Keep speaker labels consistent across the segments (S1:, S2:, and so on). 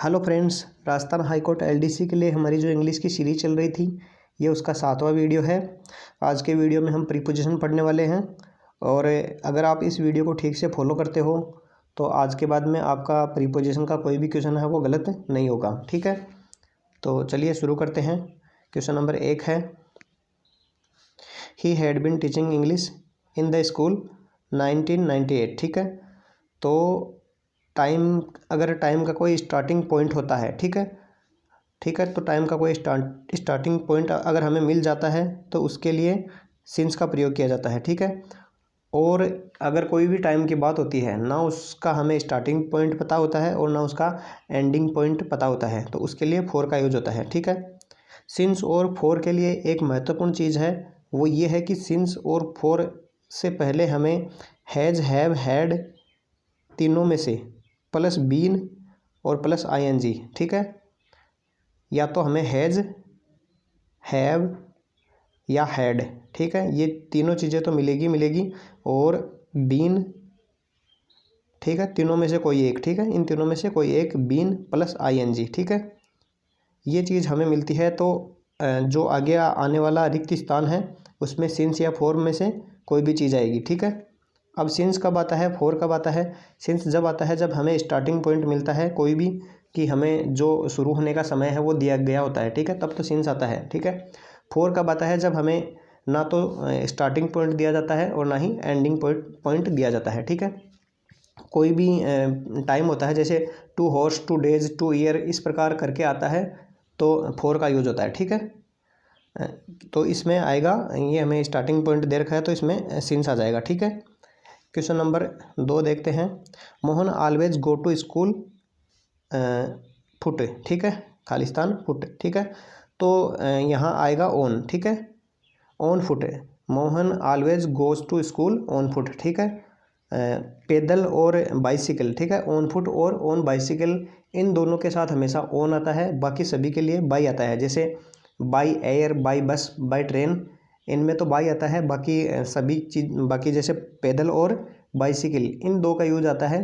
S1: Hello friends, Rajasthan high court LDC के लिए हमारी जो इंग्लिश की सीरीज चल रही थी ये उसका 7वां वीडियो है। आज के वीडियो में हम प्रीपोजिशन पढ़ने वाले हैं और अगर आप इस वीडियो को ठीक से फॉलो करते हो तो आज के बाद में आपका प्रीपोजिशन का कोई भी क्वेश्चन है वो गलत नहीं होगा। ठीक है, तो चलिए शुरू करते हैं। क्वेश्चन नंबर 1 है, he had been teaching English in the school 1998। ठीक है, तो अगर टाइम का कोई स्टार्टिंग पॉइंट होता है, ठीक है, तो टाइम का कोई स्टार्टिंग पॉइंट अगर हमें मिल जाता है तो उसके लिए सिंस का प्रयोग किया जाता है। ठीक है, और अगर कोई भी टाइम की बात होती है ना उसका हमें स्टार्टिंग पॉइंट पता होता है और ना उसका एंडिंग पॉइंट पता होता है तो उसके लिए फोर का यूज होता है। ठीक है, सिंस और फोर के लिए एक महत्वपूर्ण चीज़ है, वो ये है कि सिंस और फोर से पहले हमें हैज़, हैव, हैड तीनों में से प्लस बीन और प्लस आईएनजी। ठीक है, या तो हमें हैज़, हैव या हैड, ठीक है, ये तीनों चीज़ें तो मिलेगी और बीन, ठीक है, तीनों में से कोई एक, ठीक है, इन तीनों में से कोई एक बीन प्लस आईएनजी। ठीक है, ये चीज़ हमें मिलती है तो जो आगे आने वाला रिक्त स्थान है उसमें सिंस या फोर में से कोई भी चीज़ आएगी। ठीक है, अब सिंस कब आता है, फोर कब आता है? सिंस जब आता है जब हमें स्टार्टिंग पॉइंट मिलता है कोई भी, कि हमें जो शुरू होने का समय है वो दिया गया होता है। ठीक है, तब तो सिंस आता है। ठीक है, फोर कब आता है? जब हमें ना तो स्टार्टिंग पॉइंट दिया जाता है और ना ही एंडिंग पॉइंट दिया जाता है। ठीक है, कोई भी टाइम होता है जैसे 2 हॉर्स, 2 डेज, 2 ईयर, इस प्रकार करके आता है तो फोर का यूज होता है। ठीक है, तो इसमें आएगा, ये हमें स्टार्टिंग पॉइंट दे रखा है तो इसमें सिंस आ जाएगा। ठीक है, क्वेश्चन नंबर 2 देखते हैं। Mohan always go to school foot. ठीक है, खालिस्तान फुट। ठीक है, तो यहाँ आएगा ऑन। ठीक है, on foot, Mohan always goes to school on foot. ठीक है, पैदल और बाइसिकल। ठीक है, ऑन फुट और ऑन बाइसिकल, इन दोनों के साथ हमेशा ऑन आता है, बाकी सभी के लिए बाई आता है। जैसे by air, by bus, by train, इनमें तो बाई आता है, बाकी सभी चीज, बाकी जैसे पैदल और बाइसिकल, इन दो का यूज आता है।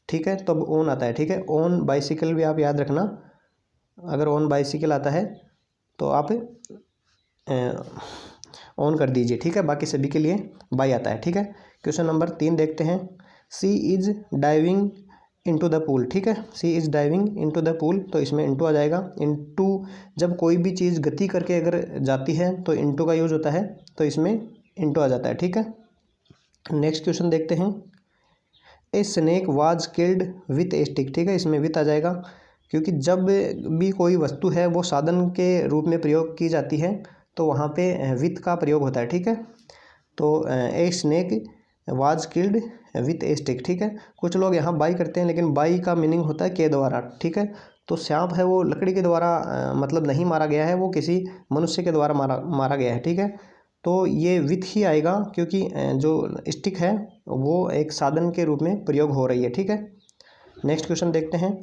S1: ठीक है, तब ऑन आता है। ठीक है, ऑन बाइसिकल भी आप याद रखना, अगर ऑन बाइसिकल आता है तो आप ऑन कर दीजिए। ठीक है, बाकी सभी के लिए बाई आता है। ठीक है, क्वेश्चन नंबर 3 देखते हैं। She is diving into the pool. ठीक है, she is diving into the pool, तो इसमें इनटू आ जाएगा। इनटू, जब कोई भी चीज़ गति करके अगर जाती है तो इनटू का यूज होता है, तो इसमें इनटू आ जाता है। ठीक है, नेक्स्ट क्वेश्चन देखते हैं। A snake was killed with A stick. ठीक है, इसमें विथ आ जाएगा, क्योंकि जब भी कोई वस्तु है वो साधन के रूप में प्रयोग की जाती है तो वहाँ पे विथ का प्रयोग होता है। ठीक है, तो a snake was killed with A stick. ठीक है, कुछ लोग यहाँ बाई करते हैं लेकिन बाई का मीनिंग होता है के द्वारा। ठीक है, तो सांप है वो लकड़ी के द्वारा मतलब नहीं मारा गया है, वो किसी मनुष्य के द्वारा मारा गया है। ठीक है, तो ये विथ ही आएगा, क्योंकि जो स्टिक है वो एक साधन के रूप में प्रयोग हो रही है। ठीक है, नेक्स्ट क्वेश्चन देखते हैं।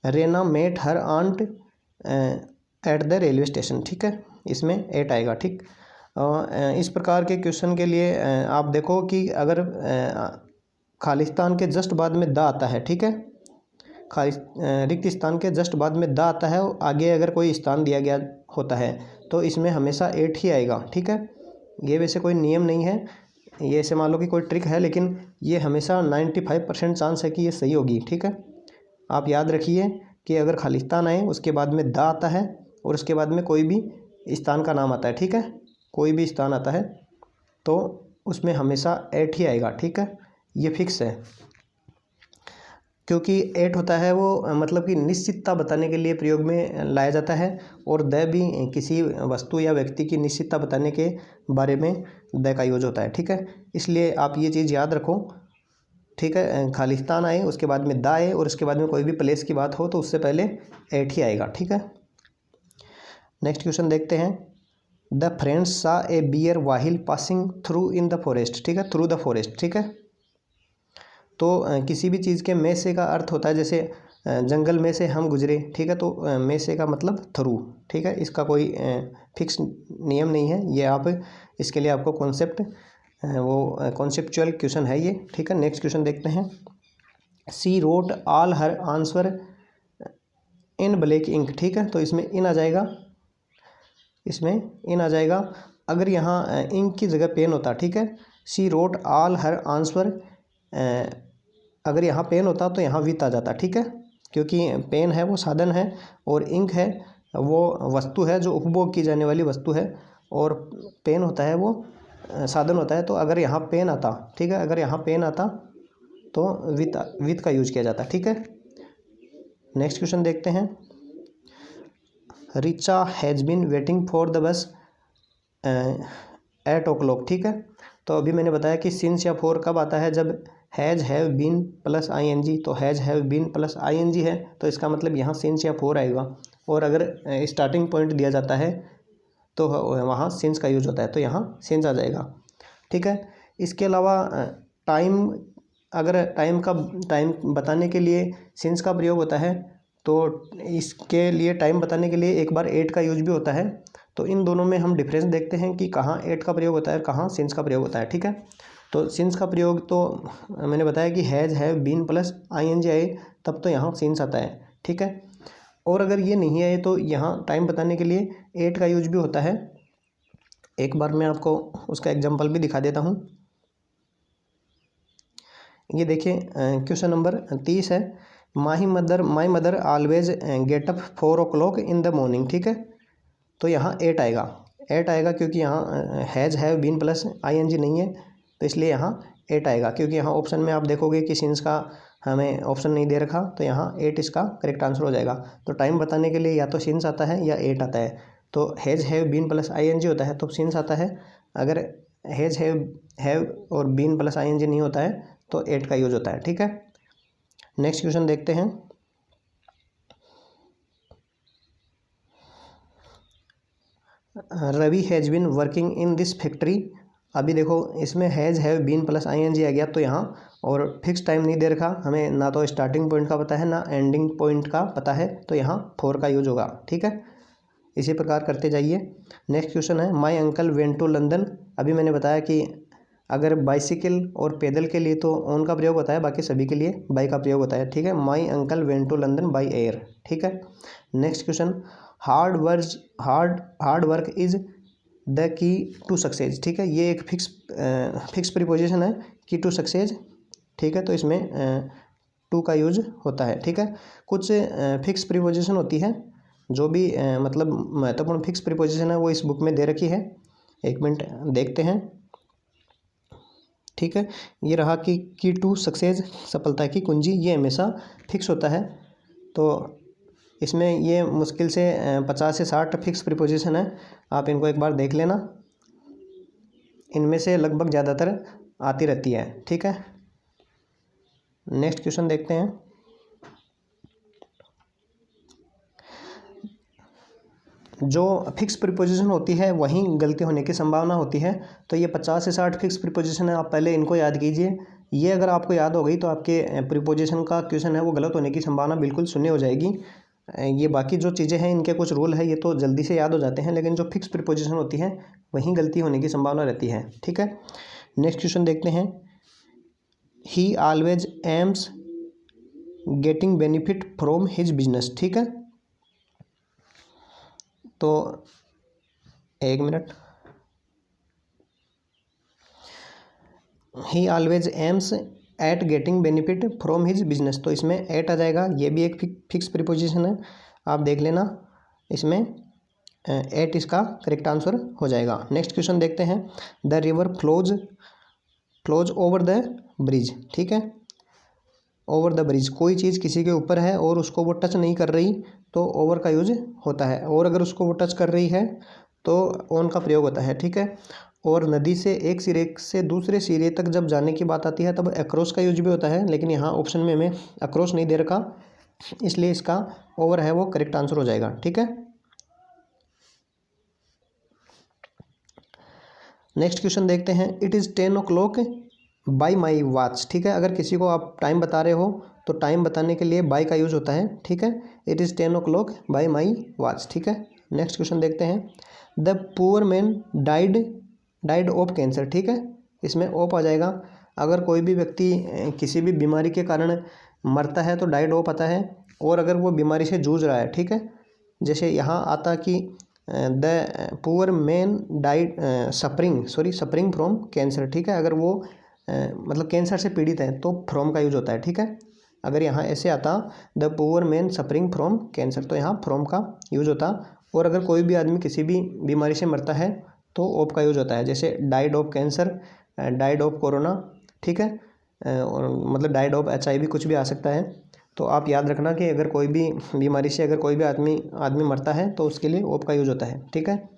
S1: Reena met her aunt at the railway station. ठीक है, इसमें 8 आएगा। ठीक, इस प्रकार के क्वेश्चन के लिए आप देखो कि अगर खालिस्तान के जस्ट बाद में द आता है, ठीक है, रिक्त स्थान के जस्ट बाद में द आता है, आगे अगर कोई स्थान दिया गया होता है तो इसमें हमेशा 8 ही आएगा। ठीक है, ये वैसे कोई नियम नहीं है, ये ऐसे मान लो कि कोई ट्रिक है, लेकिन ये हमेशा 95% चांस है कि ये सही होगी। ठीक है, आप याद रखिए कि अगर खालिस्तान आए उसके बाद में द आता है और उसके बाद में कोई भी स्थान का नाम आता है, ठीक है, कोई भी स्थान आता है तो उसमें हमेशा 8 ही आएगा। ठीक है, ये फिक्स है, क्योंकि 8 होता है वो मतलब कि निश्चितता बताने के लिए प्रयोग में लाया जाता है, और द भी किसी वस्तु या व्यक्ति की निश्चितता बताने के बारे में द का यूज होता है। ठीक है, इसलिए आप ये चीज़ याद रखो। ठीक है, खालिस्तान आए उसके बाद में द आए और उसके बाद में कोई भी प्लेस की बात हो तो उससे पहले 8 ही आएगा। ठीक है, नेक्स्ट क्वेश्चन देखते हैं। The friends saw a bear while passing through in the forest. ठीक है, थ्रू द फॉरेस्ट। ठीक है, तो किसी भी चीज़ के में से का अर्थ होता है, जैसे जंगल में से हम गुजरे। ठीक है, तो में से का मतलब थ्रू। ठीक है, इसका कोई फिक्स नियम नहीं है, ये आप इसके लिए आपको कॉन्सेप्ट वो कॉन्सेप्चुअल क्वेश्चन है ये। ठीक है, नेक्स्ट क्वेश्चन देखते हैं। She wrote all her answer in black ink, ठीक है, तो इसमें इन आ जाएगा, इसमें इन आ जाएगा। अगर यहाँ इंक की जगह पेन होता, ठीक है, she wrote all her answer, अगर यहाँ पेन होता तो यहाँ विथ आ जाता, ठीक है, क्योंकि पेन है वो साधन है और इंक है वो वस्तु है जो उपभोग की जाने वाली वस्तु है, और पेन होता है वो साधन होता है। तो अगर यहाँ पेन आता, ठीक है, अगर यहाँ पेन आता तो विथ का यूज किया जाता, ठीक है। नेक्स्ट क्वेश्चन देखते हैं। Richa has been waiting for the bus at o'clock, ठीक है, तो अभी मैंने बताया कि सिंस या फॉर कब आता है, जब has have been plus I N G, तो has have been plus I N G है तो इसका मतलब यहाँ सिंस या फॉर आएगा, और अगर स्टार्टिंग पॉइंट दिया जाता है तो वहाँ सिंस का यूज होता है, तो यहाँ सिंस आ जाएगा, ठीक है। इसके अलावा टाइम, अगर टाइम बताने के लिए सिंस का प्रयोग होता है तो इसके लिए टाइम बताने के लिए एक बार एट का यूज भी होता है। तो इन दोनों में हम डिफरेंस देखते हैं कि कहाँ एट का प्रयोग होता है, कहाँ सिंस का प्रयोग होता है, ठीक है। तो सिंस का प्रयोग तो मैंने बताया कि has have been plus I N G आए तब तो यहाँ सिंस आता है, ठीक है। और अगर ये नहीं आए तो यहाँ टाइम बताने के लिए एट का यूज भी होता है। एक बार मैं आपको उसका एग्जांपल भी दिखा देता हूँ। ये देखिए क्वेश्चन नंबर 30 है। My mother always get up 4 o'clock in the morning, ठीक है, तो यहाँ एट आएगा क्योंकि यहाँ has have been plus I N G नहीं है, तो इसलिए यहाँ एट आएगा, क्योंकि यहाँ ऑप्शन में आप देखोगे कि सिंस का हमें ऑप्शन नहीं दे रखा, तो यहाँ एट इसका करेक्ट आंसर हो जाएगा। तो टाइम बताने के लिए या तो सिंस आता है या एट आता है। तो has have been plus I N G होता है तो सिंस आता है, अगर हैज़ हैव और बीन प्लस आईएनजी नहीं होता है तो एट का यूज होता है, ठीक है। नेक्स्ट क्वेश्चन देखते हैं। Ravi has been working in this factory, अभी देखो इसमें has have been plus I N G आ गया, तो यहाँ और फिक्स टाइम नहीं दे रखा हमें, ना तो स्टार्टिंग पॉइंट का पता है ना एंडिंग पॉइंट का पता है, तो यहाँ फॉर का यूज होगा, ठीक है। इसी प्रकार करते जाइए। नेक्स्ट क्वेश्चन है my uncle went to London, अभी मैंने बताया कि अगर बाइसिकल और पैदल के लिए तो ऑन का प्रयोग होता है, बाकी सभी के लिए बाई का प्रयोग होता है, ठीक है। My uncle went to London by air, ठीक है। Next question hard work is the key to success, ठीक है, ये एक फिक्स प्रीपोजिशन है की टू सक्सेस, ठीक है, तो इसमें टू का यूज होता है, ठीक है। कुछ फिक्स प्रीपोजिशन होती है जो भी मतलब महत्वपूर्ण फिक्स प्रीपोजिशन है वो इस बुक में दे रखी है, एक मिनट देखते हैं, ठीक है। ये रहा कि की टू सक्सेस, सफलता की कुंजी, ये हमेशा फिक्स होता है, तो इसमें ये मुश्किल से 50 से 60 फिक्स प्रीपोजिशन है, आप इनको एक बार देख लेना, इनमें से लगभग ज़्यादातर आती रहती है, ठीक है। नेक्स्ट क्वेश्चन देखते हैं। जो फिक्स प्रीपोजिशन होती है वहीं गलती होने की संभावना होती है, तो ये 50 से 60 फिक्स प्रीपोजिशन है, आप पहले इनको याद कीजिए। ये अगर आपको याद हो गई तो आपके प्रीपोजिशन का क्वेश्चन है वो गलत होने की संभावना बिल्कुल शून्य हो जाएगी। ये बाकी जो चीज़ें हैं इनके कुछ रूल है, ये तो जल्दी से याद हो जाते हैं, लेकिन जो फिक्स प्रीपोजिशन होती है वहीं गलती होने की संभावना रहती है, ठीक है। नेक्स्ट क्वेश्चन देखते हैं। ही always AIIMS getting benefit from his business, ठीक है, तो एक minute, he always aims at getting benefit from his business, तो इसमें एट आ जाएगा, ये भी एक फिक्स प्रीपोजिशन है, आप देख लेना, इसमें एट इसका करेक्ट आंसर हो जाएगा। नेक्स्ट क्वेश्चन देखते हैं। The river flows over the bridge, ठीक है, ओवर द ब्रिज, कोई चीज़ किसी के ऊपर है और उसको वो टच नहीं कर रही तो ओवर का यूज होता है, और अगर उसको वो टच कर रही है तो ऑन का प्रयोग होता है, ठीक है। और नदी से एक सिरे से दूसरे सिरे तक जब जाने की बात आती है तब अक्रॉस का यूज भी होता है, लेकिन यहाँ ऑप्शन में हमें अक्रॉस नहीं दे रखा, इसलिए इसका ओवर है वो करेक्ट आंसर हो जाएगा, ठीक है। नेक्स्ट क्वेश्चन देखते हैं। It is 10 o'clock by my watch, ठीक है, अगर किसी को आप टाइम बता रहे हो तो टाइम बताने के लिए बाई का यूज होता है, ठीक है। It is 10 o'clock by my watch, ठीक है। नेक्स्ट क्वेश्चन देखते हैं। The poor man died of cancer, ठीक है, इसमें ऑफ आ जाएगा, अगर कोई भी व्यक्ति किसी भी बीमारी के कारण मरता है तो डाइड ऑफ आता है, और अगर वो बीमारी से जूझ रहा है, ठीक है, जैसे यहाँ आता कि the poor man died suffering from cancer, ठीक है, अगर वो मतलब कैंसर से पीड़ित है तो फ्रॉम का यूज होता है, ठीक है। अगर यहाँ ऐसे आता the poor man suffering from cancer, तो यहाँ फ्रॉम का यूज होता। और अगर कोई भी आदमी किसी भी बीमारी से मरता है तो ऑफ का यूज होता है, जैसे died of cancer, died of corona, ठीक है, और मतलब डाइड ऑफ HIV कुछ भी आ सकता है। तो आप याद रखना कि अगर कोई भी बीमारी से अगर कोई भी आदमी मरता है तो उसके लिए ऑफ का यूज होता है, ठीक है।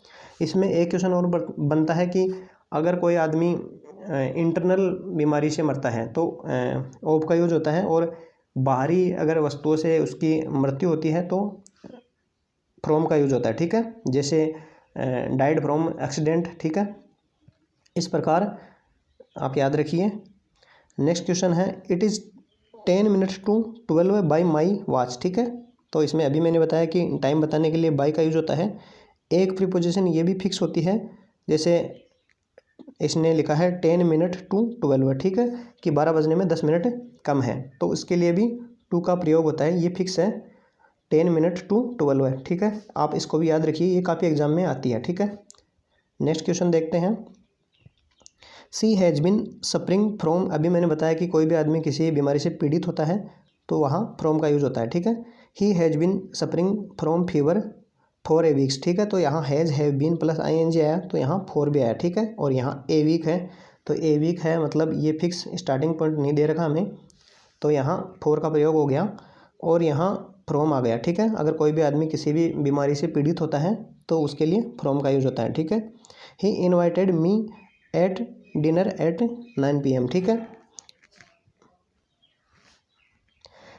S1: इसमें एक क्वेश्चन और बनता है कि अगर कोई आदमी इंटरनल बीमारी से मरता है तो ऑफ का यूज होता है, और बाहरी अगर वस्तुओं से उसकी मृत्यु होती है तो फ्रॉम का यूज होता है, ठीक है, जैसे डाइड फ्रॉम एक्सीडेंट, ठीक है। इस प्रकार आप याद रखिए। नेक्स्ट क्वेश्चन है it is 10 minutes to 12 by my watch, ठीक है। तो इसमें अभी मैंने बताया कि टाइम बताने के लिए बाई का यूज होता है। एक प्रीपोजिशन ये भी फिक्स होती है, जैसे इसने लिखा है 10 मिनट टू 12, ठीक है, कि 12 बजने में 10 मिनट कम है, तो उसके लिए भी टू का प्रयोग होता है, ये फिक्स है 10 मिनट टू 12 है, ठीक है। आप इसको भी याद रखिए, ये काफ़ी एग्जाम में आती है, ठीक है। नेक्स्ट क्वेश्चन देखते हैं। सी हैज़ बिन सफरिंग फ्रॉम, अभी मैंने बताया कि कोई भी आदमी किसी बीमारी से पीड़ित होता है तो वहाँ फ्रॉम का यूज होता है, ठीक है। He has been suffering from fever for a weeks, ठीक है, तो यहाँ has have been plus ING आया तो यहाँ फॉर भी आया, ठीक है। और यहाँ ए वीक है तो ए वीक है, मतलब ये फिक्स स्टार्टिंग पॉइंट नहीं दे रखा हमें, तो यहाँ फॉर का प्रयोग हो गया और यहाँ फ्रॉम आ गया, ठीक है। अगर कोई भी आदमी किसी भी बीमारी से पीड़ित होता है तो उसके लिए फ्रॉम का यूज होता है, ठीक है। ही invited me at dinner eight 9 PM, ठीक है।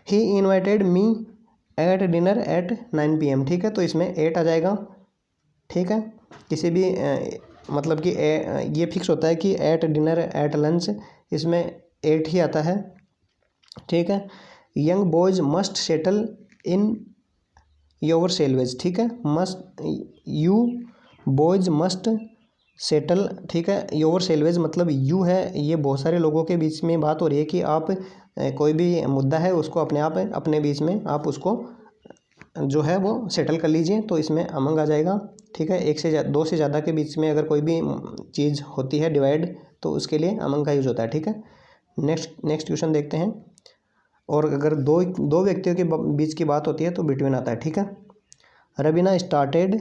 S1: ही invited me at dinner eight 9 PM, ठीक है, तो इसमें 8 आ जाएगा, ठीक है। किसी भी मतलब कि ये फिक्स होता है कि एट डिनर एट लंच, इसमें 8 ही आता है, ठीक है। Young boys must settle in your सेलवेज, ठीक है, must you boys must settle, ठीक है। योर सेलवेज मतलब यू है, ये बहुत सारे लोगों के बीच में बात हो रही है कि आप कोई भी मुद्दा है उसको अपने बीच में आप उसको जो है वो सेटल कर लीजिए, तो इसमें अमंग आ जाएगा, ठीक है। दो से ज़्यादा के बीच में अगर कोई भी चीज़ होती है डिवाइड तो उसके लिए अमंग का यूज होता है, ठीक है। नेक्स्ट क्वेश्चन देखते हैं। और अगर दो व्यक्तियों के बीच की बात होती है तो बिटवीन आता है, ठीक है। Raveena started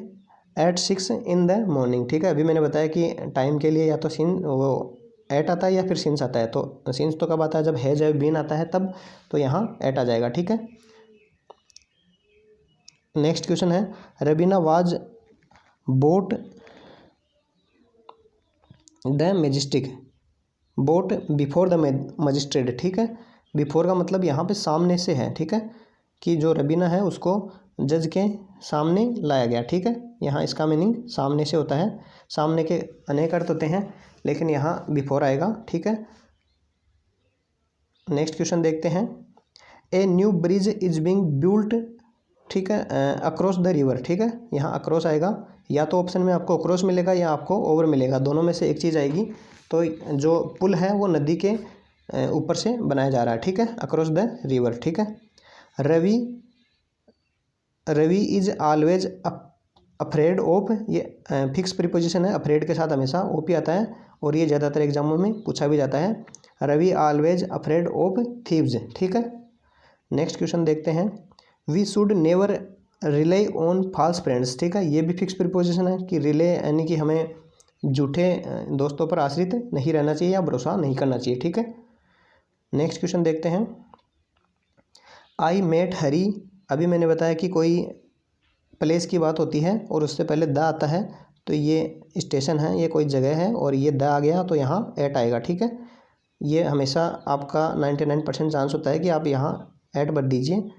S1: at 6 in the morning, ठीक है। अभी मैंने बताया कि टाइम के लिए या तो वो एट आता है या फिर सिंस आता है, तो सिंस तो कब आता है जब है जब बीन आता है तब, तो यहाँ एट आ जाएगा, ठीक है। नेक्स्ट क्वेश्चन है Raveena was boat the boat before the magistrate, ठीक है। बिफोर का मतलब यहाँ पे सामने से है, ठीक है, कि जो रवीना है उसको जज के सामने लाया गया, ठीक है। यहाँ इसका मीनिंग सामने से होता है, सामने के अनेक अर्थ होते हैं लेकिन यहाँ बिफोर आएगा, ठीक है। नेक्स्ट क्वेश्चन देखते हैं। ए new bridge is being built, ठीक है, अक्रॉस द रिवर, ठीक है, यहाँ अक्रॉस आएगा, या तो ऑप्शन में आपको अक्रॉस मिलेगा या आपको ओवर मिलेगा, दोनों में से एक चीज़ आएगी। तो जो पुल है वो नदी के ऊपर से बनाया जा रहा है, ठीक है, अक्रॉस द रिवर, ठीक है। Ravi is always afraid of, ये फिक्स प्रीपोजिशन है, अफ्रेड के साथ हमेशा ओपी आता है और ये ज़्यादातर एग्जामों में पूछा भी जाता है। Ravi always afraid of thieves, ठीक है। नेक्स्ट क्वेश्चन देखते हैं। We should never rely on false friends, ठीक है, ये भी फिक्स प्रीपोजिशन है कि रिले यानी कि हमें झूठे दोस्तों पर आश्रित नहीं रहना चाहिए या भरोसा नहीं करना चाहिए, ठीक है। नेक्स्ट क्वेश्चन देखते हैं। आई मेट हरी, अभी मैंने बताया कि कोई प्लेस की बात होती है और उससे पहले द आता है, तो ये स्टेशन है, ये कोई जगह है और ये द आ गया तो यहाँ एट आएगा, ठीक है। ये हमेशा आपका 99% चांस होता है कि आप यहाँ एट भर दीजिए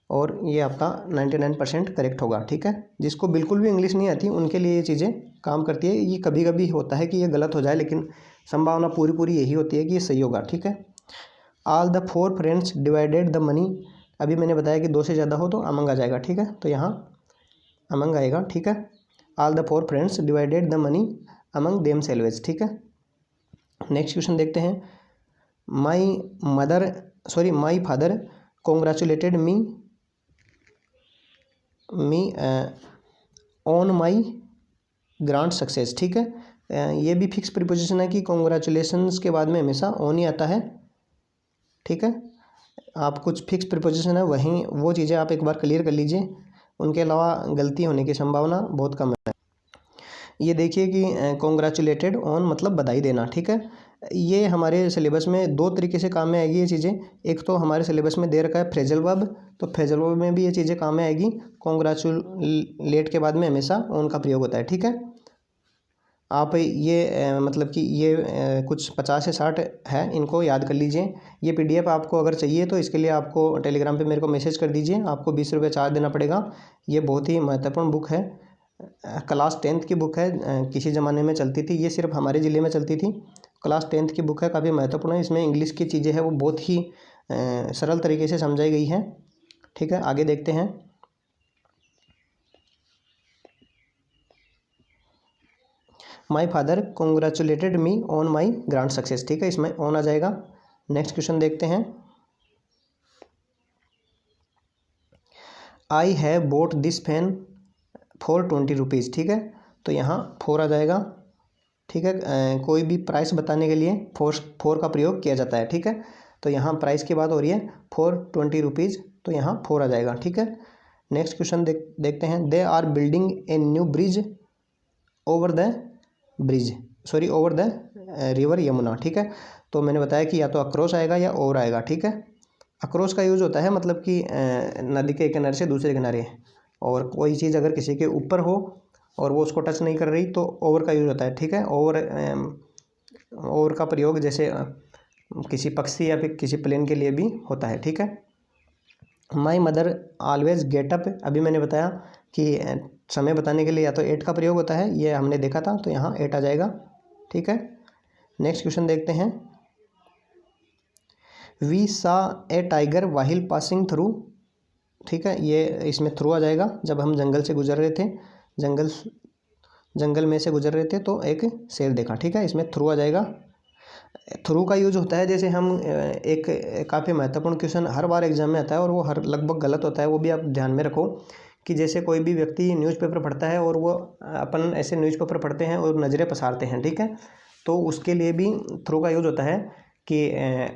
S1: और ये आपका 99% करेक्ट होगा, ठीक है। जिसको बिल्कुल भी इंग्लिश नहीं आती उनके लिए ये चीज़ें काम करती है। ये कभी कभी होता है कि ये गलत हो जाए लेकिन संभावना पूरी यही होती है कि ये सही होगा, ठीक है। All the 4 friends divided the money, अभी मैंने बताया कि 2 से ज़्यादा हो तो अमंग आ जाएगा, ठीक है, तो यहाँ अमंग आएगा, ठीक है। All the 4 friends divided the money among them salvage, ठीक है। नेक्स्ट क्वेश्चन देखते हैं। My father congratulated me me on my grant success, ठीक है। ये भी फिक्स प्रीपोजिशन है कि कॉन्ग्रेचुलेशंस के बाद में हमेशा ऑन ही आता है, ठीक है। आप कुछ फिक्स प्रीपोजिशन है वहीं वो चीज़ें आप एक बार क्लियर कर लीजिए, उनके अलावा गलती होने की संभावना बहुत कम है। ये देखिए कि कॉन्ग्रेचुलेटेड ऑन मतलब बधाई देना, ठीक है। ये हमारे सिलेबस में दो तरीके से काम में आएगी ये चीज़ें। एक तो हमारे सिलेबस में दे रखा है फ्रेजल वर्ब, तो फ्रेजल वर्ब में भी ये चीज़ें काम में आएगी। कॉन्ग्रेचुलेट के बाद में हमेशा ऑन का प्रयोग होता है, ठीक है। आप ये मतलब कि ये कुछ 50 से 60 है, इनको याद कर लीजिए। ये पीडीएफ आपको अगर चाहिए तो इसके लिए आपको टेलीग्राम पे मेरे को मैसेज कर दीजिए, आपको 20 रुपये चार्ज देना पड़ेगा। ये बहुत ही महत्वपूर्ण बुक है, क्लास 10th की बुक है, किसी ज़माने में चलती थी, ये सिर्फ हमारे ज़िले में चलती थी। क्लास 10th की बुक है, काफ़ी महत्वपूर्ण है। इसमें इंग्लिश की चीज़ें हैं वो बहुत ही सरल तरीके से समझाई गई हैं, ठीक है। आगे देखते हैं। My father congratulated me on my grand success, ठीक है, इसमें ऑन आ जाएगा। नेक्स्ट क्वेश्चन देखते हैं। I have boat this fan for 20 rupees, ठीक है, तो यहाँ 4 आ जाएगा, ठीक है। कोई भी प्राइस बताने के लिए फोर का प्रयोग किया जाता है, ठीक है। तो यहाँ प्राइस की बात हो रही है, फॉर 20 रुपीज़, तो यहाँ 4 आ जाएगा, ठीक है। नेक्स्ट क्वेश्चन देखते हैं। They are building a new bridge over the over the river Yamuna, ठीक है। तो मैंने बताया कि या तो अक्रॉस आएगा या ओवर आएगा, ठीक है। अक्रॉस का यूज़ होता है मतलब कि नदी के किनारे से दूसरे किनारे, और कोई चीज़ अगर किसी के ऊपर हो और वो उसको टच नहीं कर रही तो ओवर का यूज़ होता है, ठीक है। ओवर का प्रयोग जैसे किसी पक्षी या फिर किसी प्लेन के लिए भी होता है, ठीक है। My mother always get up, अभी मैंने बताया कि समय बताने के लिए या तो 8 का प्रयोग होता है, ये हमने देखा था, तो यहाँ 8 आ जाएगा, ठीक है। नेक्स्ट क्वेश्चन देखते हैं। We saw a tiger while passing through, ठीक है, ये इसमें थ्रू आ जाएगा। जब हम जंगल से गुजर रहे थे, जंगल में से गुजर रहे थे तो एक शेर देखा, ठीक है, इसमें थ्रू आ जाएगा। थ्रू का यूज होता है जैसे हम एक काफ़ी महत्वपूर्ण क्वेश्चन हर बार एग्जाम में आता है और वो हर लगभग गलत होता है, वो भी आप ध्यान में रखो कि जैसे कोई भी व्यक्ति न्यूज़पेपर पढ़ता है और वो अपन ऐसे न्यूज़पेपर पढ़ते हैं और नज़रें पसारते हैं, ठीक है, तो उसके लिए भी थ्रू का यूज होता है कि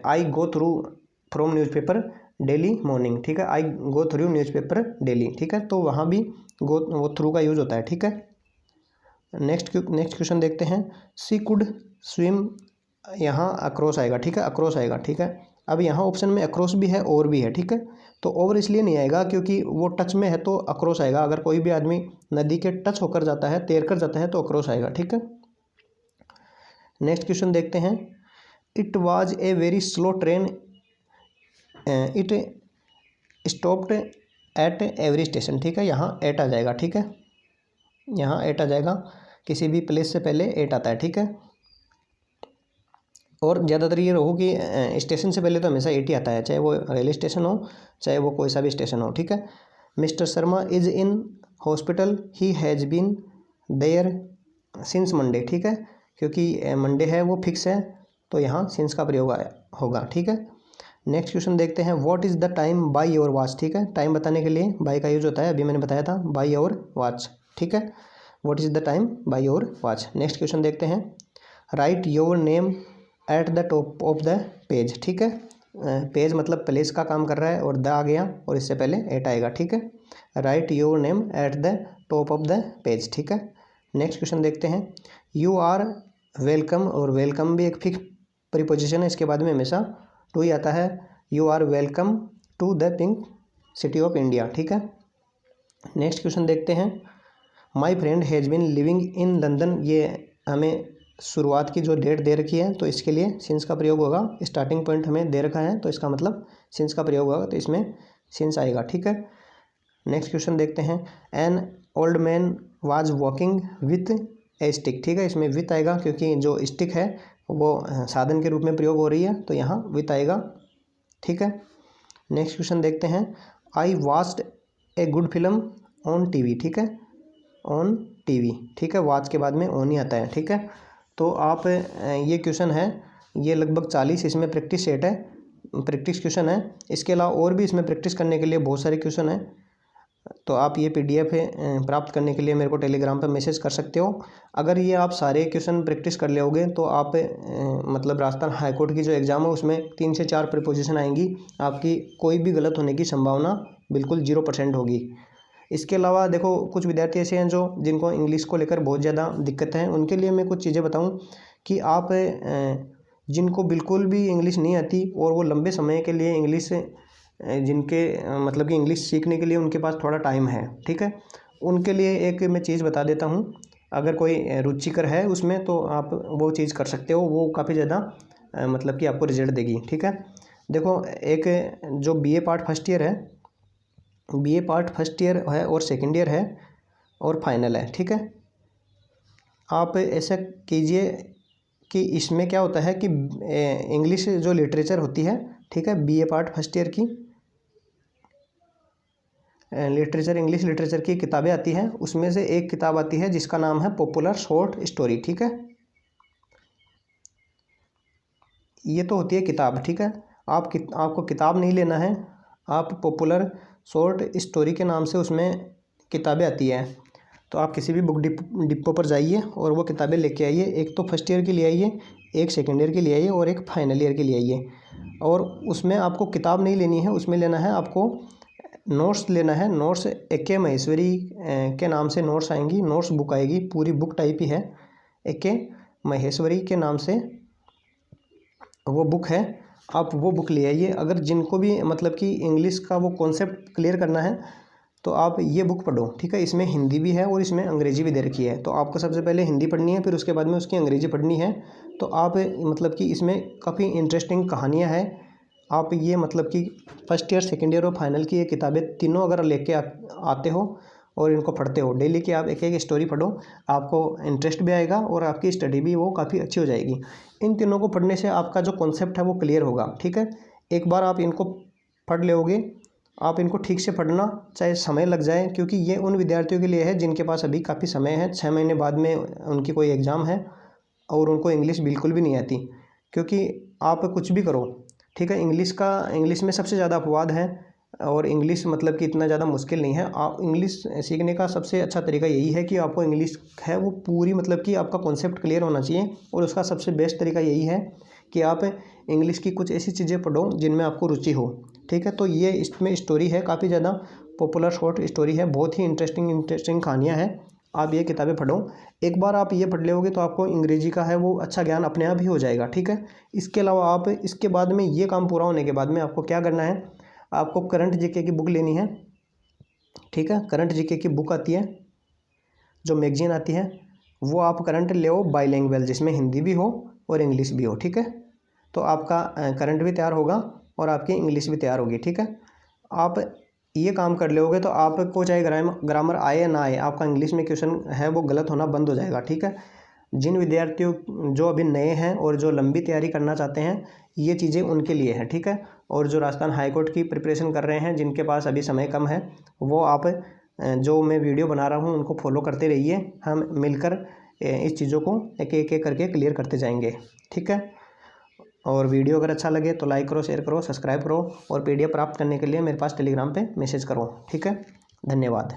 S1: I go through from newspaper daily morning, ठीक है, I go through newspaper daily, ठीक है, तो वहाँ भी वो थ्रू का यूज होता है, ठीक है। नेक्स्ट क्वेश्चन देखते हैं। सी कुड स्विम, यहाँ अक्रॉस आएगा, ठीक है, अक्रॉस आएगा, ठीक है। अब यहाँ ऑप्शन में अक्रॉस भी है और भी है, ठीक है, तो ओवर इसलिए नहीं आएगा क्योंकि वो टच में है तो अक्रॉस आएगा। अगर कोई भी आदमी नदी के टच होकर जाता है, तैर कर जाता है, तो अक्रॉस आएगा, ठीक है। नेक्स्ट क्वेश्चन देखते हैं। It was a very slow train, it stopped at every station, ठीक है, यहाँ 8 आ जाएगा, ठीक है, यहाँ 8 आ जाएगा। किसी भी प्लेस से पहले 8 आता है, ठीक है। और ज़्यादातर ये रहो कि स्टेशन से पहले तो हमेशा 8 ही आता है, चाहे वो रेलवे स्टेशन हो चाहे वो कोई सा भी स्टेशन हो, ठीक है। Mister Sharma is in hospital, he has been there since Monday, ठीक है, क्योंकि मंडे है वो फिक्स है, तो यहाँ सिंस का प्रयोग होगा, ठीक है। नेक्स्ट क्वेश्चन देखते हैं। What is the time by your watch, ठीक है, टाइम बताने के लिए बाय का यूज होता है, अभी मैंने बताया था, बाय योर वॉच, ठीक है। What is the time by your watch. Next question देखते हैं। Right your name at the top of the page, ठीक है, पेज मतलब प्लेस का काम कर रहा है और द आ गया और इससे पहले 8 आएगा, ठीक है। Right your name at the top of the page, ठीक है। नेक्स्ट क्वेश्चन देखते हैं। यू आर वेलकम, और वेलकम भी एक फिक्स प्रीपोजिशन है, इसके बाद में हमेशा टू ही आता है। You are welcome to the pink city of India, ठीक है। नेक्स्ट क्वेश्चन देखते हैं। My friend has been living in London, ये हमें शुरुआत की जो डेट दे रखी है तो इसके लिए सिंस का प्रयोग होगा। स्टार्टिंग पॉइंट हमें दे रखा है तो इसका मतलब सिंस का प्रयोग होगा, तो इसमें सिंस आएगा, ठीक है। नेक्स्ट क्वेश्चन देखते हैं। An old man was walking with A stick, ठीक है, इसमें विथ आएगा क्योंकि जो स्टिक है वो साधन के रूप में प्रयोग हो रही है, तो यहाँ विथ आएगा, ठीक है। नेक्स्ट क्वेश्चन देखते हैं। I watched a good film on TV, ठीक है, ऑन टीवी, ठीक है, वॉच के बाद में ऑन ही आता है, ठीक है। तो आप ये क्वेश्चन है, ये लगभग 40 इसमें प्रैक्टिस सेट है, प्रैक्टिस क्वेश्चन है। इसके अलावा और भी इसमें प्रैक्टिस करने के लिए बहुत सारे क्वेश्चन हैं, तो आप ये PDF प्राप्त करने के लिए मेरे को टेलीग्राम पर मैसेज कर सकते हो। अगर ये आप सारे क्वेश्चन प्रैक्टिस कर लोगे तो आप मतलब राजस्थान हाई कोर्ट की जो एग्ज़ाम है उसमें 3 से 4 प्रीपोजिशन आएंगी, आपकी कोई भी गलत होने की संभावना बिल्कुल 0% होगी। इसके अलावा देखो कुछ विद्यार्थी ऐसे हैं जो जिनको इंग्लिश को लेकर बहुत ज़्यादा दिक्कत है, उनके लिए मैं कुछ चीज़ें बताऊँ कि आप जिनको बिल्कुल भी इंग्लिश नहीं आती और वो लंबे समय के लिए इंग्लिश जिनके मतलब कि इंग्लिश सीखने के लिए उनके पास थोड़ा टाइम है, ठीक है, उनके लिए एक मैं चीज़ बता देता हूँ। अगर कोई रुचिकर है उसमें तो आप वो चीज़ कर सकते हो, वो काफ़ी ज़्यादा मतलब कि आपको रिजल्ट देगी, ठीक है। देखो एक जो BA पार्ट फर्स्ट ईयर है, BA पार्ट फर्स्ट ईयर है और सेकेंड ईयर है और फाइनल है, ठीक है। आप ऐसा कीजिए कि इसमें क्या होता है कि इंग्लिश जो लिटरेचर होती है, ठीक है, BA पार्ट फर्स्ट ईयर की लिटरेचर इंग्लिश लिटरेचर की किताबें आती हैं, उसमें से एक किताब आती है जिसका नाम है पॉपुलर शॉर्ट स्टोरी, ठीक है। ये तो होती है किताब, ठीक है। आपको किताब नहीं लेना है, आप पॉपुलर शॉर्ट स्टोरी के नाम से उसमें किताबें आती हैं, तो आप किसी भी बुक डिपो पर जाइए और वो किताबें लेके आइए। एक तो फर्स्ट ईयर की ले आइए, एक सेकेंड ईयर की ले आइए और एक फाइनल ईयर की ले आइए। और उसमें आपको किताब नहीं लेनी है, उसमें लेना है आपको नोट्स लेना है। नोट्स AK महेश्वरी के नाम से नोट्स आएंगी, नोट्स बुक आएगी, पूरी बुक टाइप ही है, AK महेश्वरी के नाम से वो बुक है। आप वो बुक ले आइए। अगर जिनको भी मतलब कि इंग्लिश का वो कॉन्सेप्ट क्लियर करना है तो आप ये बुक पढ़ो, ठीक है। इसमें हिंदी भी है और इसमें अंग्रेजी भी दे रखी है, तो आपको सबसे पहले हिंदी पढ़नी है, फिर उसके बाद में उसकी अंग्रेजी पढ़नी है। तो आप मतलब कि इसमें काफ़ी इंटरेस्टिंग कहानियाँ हैं। आप ये मतलब कि फर्स्ट ईयर सेकेंड ईयर और फाइनल की ये किताबें तीनों अगर लेके आते हो और इनको पढ़ते हो डेली की, आप एक एक स्टोरी पढ़ो, आपको इंटरेस्ट भी आएगा और आपकी स्टडी भी वो काफ़ी अच्छी हो जाएगी। इन तीनों को पढ़ने से आपका जो कॉन्सेप्ट है वो क्लियर होगा, ठीक है। एक बार आप इनको पढ़ लोगे, आप इनको ठीक से पढ़ना, चाहे समय लग जाए, क्योंकि ये उन विद्यार्थियों के लिए है जिनके पास अभी काफ़ी समय है, 6 महीने बाद में उनकी कोई एग्ज़ाम है और उनको इंग्लिश बिल्कुल भी नहीं आती। क्योंकि आप कुछ भी करो, ठीक है, इंग्लिश में सबसे ज़्यादा अपवाद है और इंग्लिश मतलब कि इतना ज़्यादा मुश्किल नहीं है। आप इंग्लिश सीखने का सबसे अच्छा तरीका यही है कि आपको इंग्लिश है वो पूरी मतलब कि आपका कॉन्सेप्ट क्लियर होना चाहिए, और उसका सबसे बेस्ट तरीका यही है कि आप इंग्लिश की कुछ ऐसी चीज़ें पढ़ो जिनमें आपको रुचि हो, ठीक है। तो ये इसमें स्टोरी है, काफ़ी ज़्यादा पॉपुलर शॉर्ट स्टोरी है, बहुत ही इंटरेस्टिंग कहानियाँ हैं। आप ये किताबें पढ़ो। एक बार आप ये पढ़ लोगे तो आपको अंग्रेजी का है वो अच्छा ज्ञान अपने आप ही हो जाएगा, ठीक है। इसके अलावा आप इसके बाद में ये काम पूरा होने के बाद में आपको क्या करना है, आपको करंट GK की बुक लेनी है, ठीक है। करंट GK की बुक आती है, जो मैगजीन आती है, वो आप करंट ले बाईलिंगुअल, जिसमें हिंदी भी हो और इंग्लिश भी हो, ठीक है। तो आपका करंट भी तैयार होगा और आपकी इंग्लिश भी तैयार होगी, ठीक है। आप ये काम कर लोगे तो आपको चाहे ग्रामर आए या ना आए, आपका इंग्लिश में क्वेश्चन है वो गलत होना बंद हो जाएगा, ठीक है। जिन विद्यार्थियों जो अभी नए हैं और जो लंबी तैयारी करना चाहते हैं, ये चीज़ें उनके लिए है, ठीक है। और जो राजस्थान हाई कोर्ट की प्रिपरेशन कर रहे हैं, जिनके पास अभी समय कम है, वो आप जो मैं वीडियो बना रहा हूँ उनको फॉलो करते रहिए। हम मिलकर इस चीज़ों को एक एक करके क्लियर करते जाएंगे, ठीक है। और वीडियो अगर अच्छा लगे तो लाइक करो, शेयर करो, सब्सक्राइब करो, और PDF प्राप्त करने के लिए मेरे पास टेलीग्राम पे मैसेज करो, ठीक है। धन्यवाद।